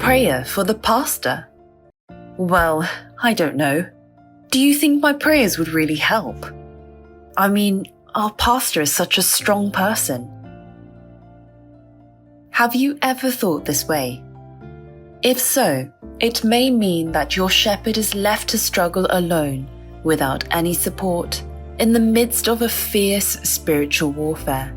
prayer for the pastor? Well, I don't know. Do you think my prayers would really help? I mean, our pastor is such a strong person. Have you ever thought this way? If so, it may mean that your shepherd is left to struggle alone, without any support, in the midst of a fierce spiritual warfare.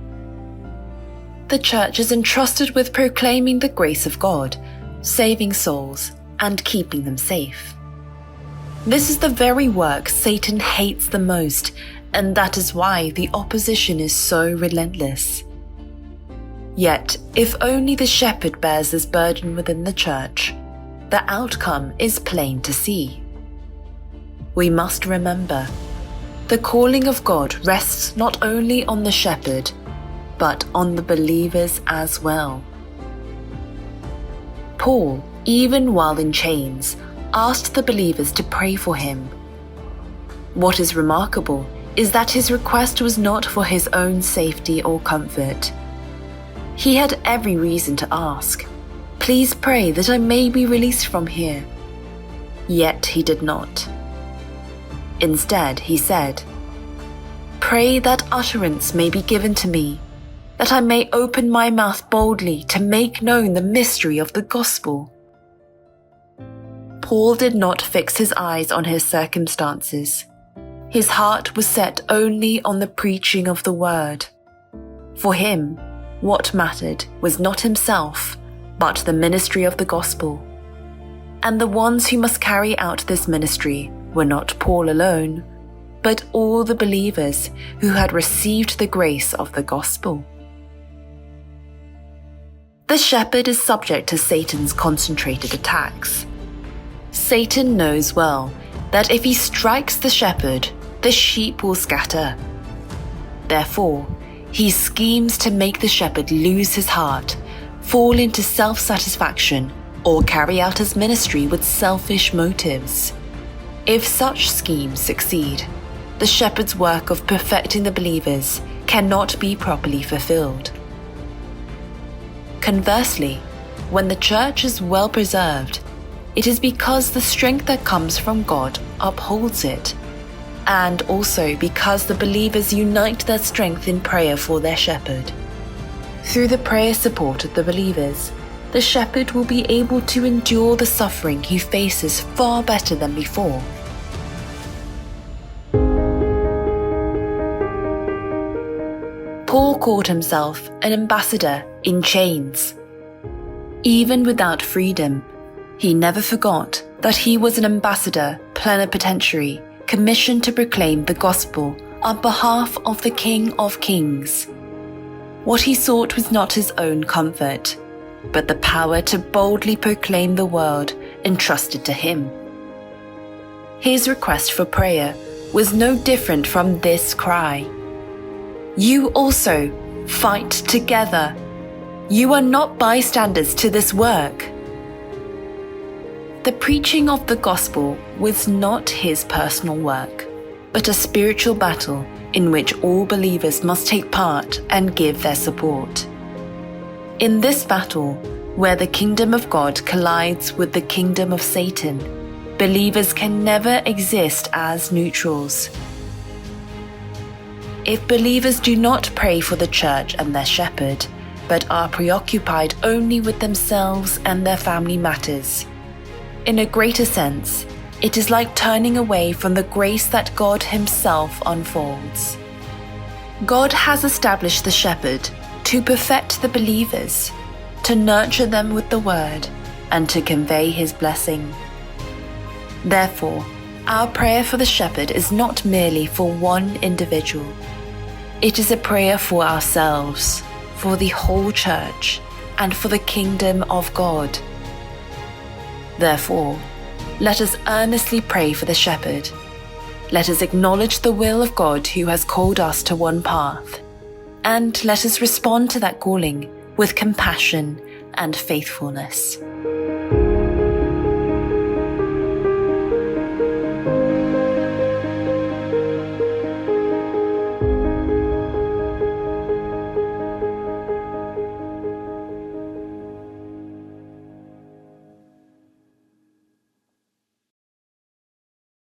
The church is entrusted with proclaiming the grace of God, saving souls, and keeping them safe. This is the very work Satan hates the most, and that is why the opposition is so relentless. Yet, if only the shepherd bears this burden within the church, the outcome is plain to see. We must remember, the calling of God rests not only on the shepherd, but on the believers as well. Paul, even while in chains, asked the believers to pray for him. What is remarkable is that his request was not for his own safety or comfort. He had every reason to ask, "Please pray that I may be released from here." Yet he did not. Instead, he said, "Pray that utterance may be given to me, that I may open my mouth boldly to make known the mystery of the gospel." Paul did not fix his eyes on his circumstances. His heart was set only on the preaching of the word. For him, what mattered was not himself, but the ministry of the gospel. And the ones who must carry out this ministry were not Paul alone, but all the believers who had received the grace of the gospel. The shepherd is subject to Satan's concentrated attacks. Satan knows well that if he strikes the shepherd, the sheep will scatter. Therefore, he schemes to make the shepherd lose his heart, fall into self-satisfaction, or carry out his ministry with selfish motives. If such schemes succeed, the shepherd's work of perfecting the believers cannot be properly fulfilled. Conversely, when the church is well preserved, it is because the strength that comes from God upholds it, and also because the believers unite their strength in prayer for their shepherd. Through the prayer support of the believers, the shepherd will be able to endure the suffering he faces far better than before. Paul called himself an ambassador in chains. Even without freedom, he never forgot that he was an ambassador plenipotentiary commissioned to proclaim the gospel on behalf of the King of Kings. What he sought was not his own comfort, but the power to boldly proclaim the word entrusted to him. His request for prayer was no different from this cry: "You also fight together. You are not bystanders to this work." The preaching of the gospel was not his personal work, but a spiritual battle in which all believers must take part and give their support. In this battle, where the kingdom of God collides with the kingdom of Satan, believers can never exist as neutrals. If believers do not pray for the church and their shepherd, but are preoccupied only with themselves and their family matters, in a greater sense, it is like turning away from the grace that God Himself unfolds. God has established the shepherd to perfect the believers, to nurture them with the word, and to convey His blessing. Therefore, our prayer for the shepherd is not merely for one individual. It is a prayer for ourselves, for the whole church, and for the kingdom of God. Therefore, let us earnestly pray for the shepherd. Let us acknowledge the will of God who has called us to one path, and let us respond to that calling with compassion and faithfulness.